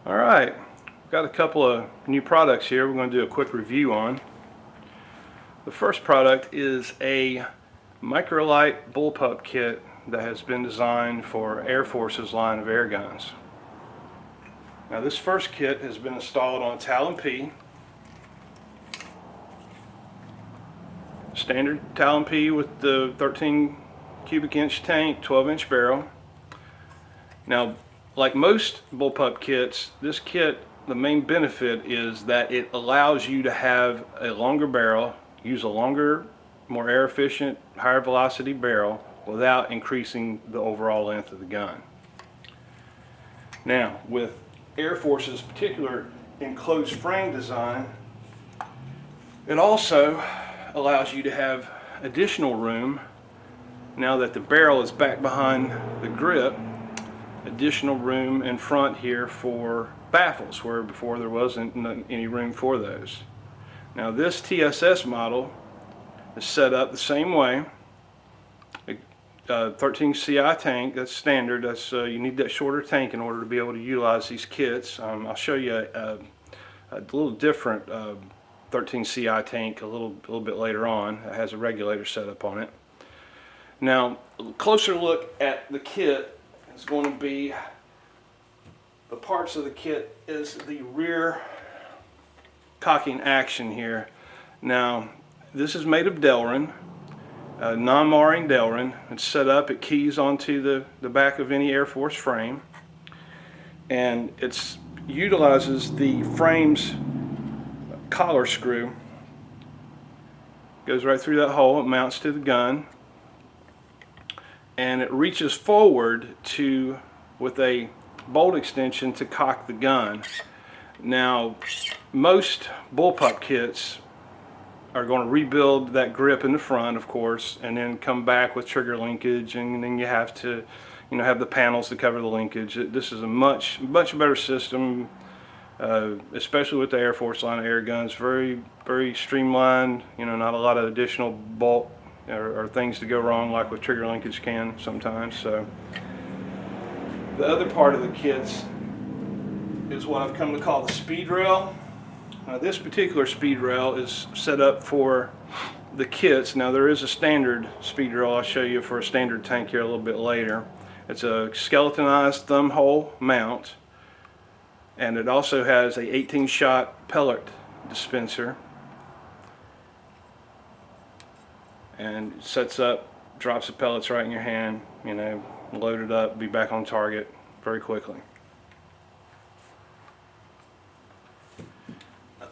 Alright, got a couple of new products here we're going to do a quick review on. The first product is a Microlite Bullpup kit that has been designed for Airforce's line of air guns. Now this first kit has been installed on TalonP. Standard TalonP with the 13 cubic inch tank, 12-inch barrel. Now, like most bullpup kits, this kit, the main benefit is that it allows you to have a longer barrel, use a longer, more air efficient, higher velocity barrel without increasing the overall length of the gun. Now, with Airforce's particular enclosed frame design, it also allows you to have additional room now that the barrel is back behind the grip. Additional room in front here for baffles, where before there wasn't any room for those. Now this TSS model is set up the same way. 13 CI tank, that's standard. That's you need that shorter tank in order to be able to utilize these kits. I'll show you a little different 13 CI tank a little bit later on. It has a regulator set up on it. Now, a closer look at the kit is going to be the parts of the kit is the rear cocking action here. Now, this is made of Delrin, non-marring Delrin. It's set up, it keys onto the back of any Air Force frame, and it utilizes the frame's collar screw. Goes right through that hole, it mounts to the gun, and it reaches forward with a bolt extension to cock the gun. Now, most bullpup kits are going to rebuild that grip in the front, of course, and then come back with trigger linkage, and then you have to, have the panels to cover the linkage. This is a much better system, especially with the Air Force line of air guns. Very, very streamlined. Not a lot of additional bolt or things to go wrong like with trigger linkage can sometimes. So the other part of the kits is what I've come to call the speed rail. Now this particular speed rail is set up for the kits. Now there is a standard speed rail I'll show you for a standard tank here a little bit later. It's a skeletonized thumb hole mount, and it also has a 18-shot pellet dispenser. And it sets up, drops the pellets right in your hand, load it up, be back on target very quickly.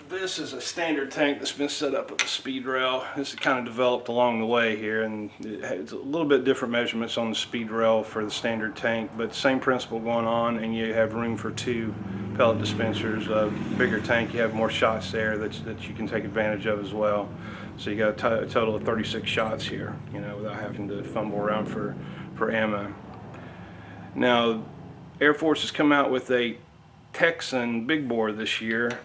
This is a standard tank that's been set up with a speed rail. This is kind of developed along the way here, and it has a little bit different measurements on the speed rail for the standard tank, but same principle going on, and you have room for 2 pellet dispensers. A bigger tank, you have more shots there that you can take advantage of as well. So you got a total of 36 shots here, without having to fumble around for ammo. Now, Air Force has come out with a Texan big bore this year.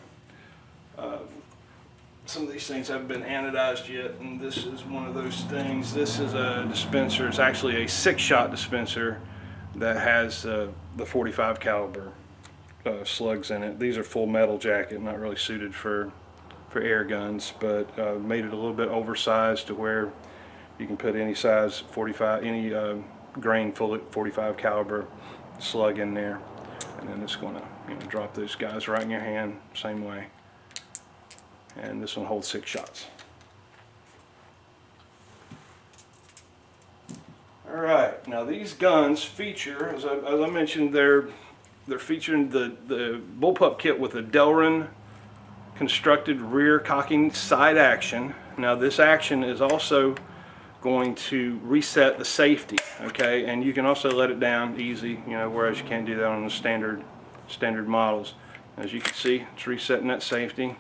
Some of these things haven't been anodized yet, and this is one of those things. This is a dispenser. It's actually a 6-shot dispenser that has the 45 caliber slugs in it. These are full metal jacket, not really suited for air guns, but made it a little bit oversized to where you can put any size 45, any grain full 45 caliber slug in there, and then it's going to drop those guys right in your hand, same way. And this one holds 6 shots. All right, now these guns feature, as I mentioned, they're featuring the bullpup kit with a Delrin constructed rear cocking side action. Now this action is also going to reset the safety, okay, and you can also let it down easy, whereas you can't do that on the standard models. As you can see, it's resetting that safety.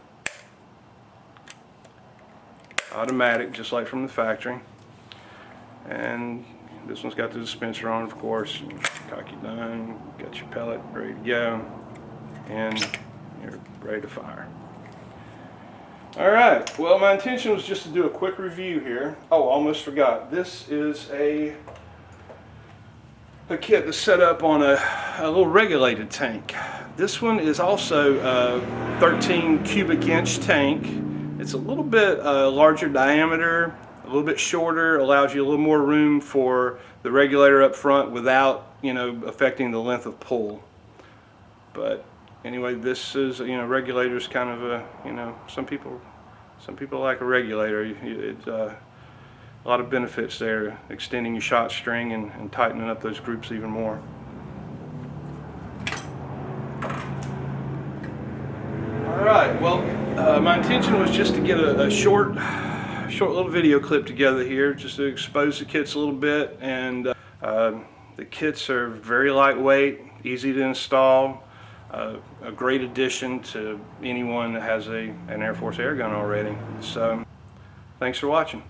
Automatic, just like from the factory. And this one's got the dispenser on, of course. Cock your gun, got your pellet ready to go, and you're ready to fire. Alright, well, my intention was just to do a quick review here. Oh, almost forgot. This is a a kit that's set up on a little regulated tank. This one is also a 13 cubic inch tank. It's a little bit larger diameter, a little bit shorter, allows you a little more room for the regulator up front without, affecting the length of pull. But anyway, this is, regulator's kind of a, some people like a regulator. It's a lot of benefits there, extending your shot string and tightening up those groups even more. Alright, well, my intention was just to get a short little video clip together here, just to expose the kits a little bit. And the kits are very lightweight, easy to install, a great addition to anyone that has an Airforce Airgun already. So, thanks for watching.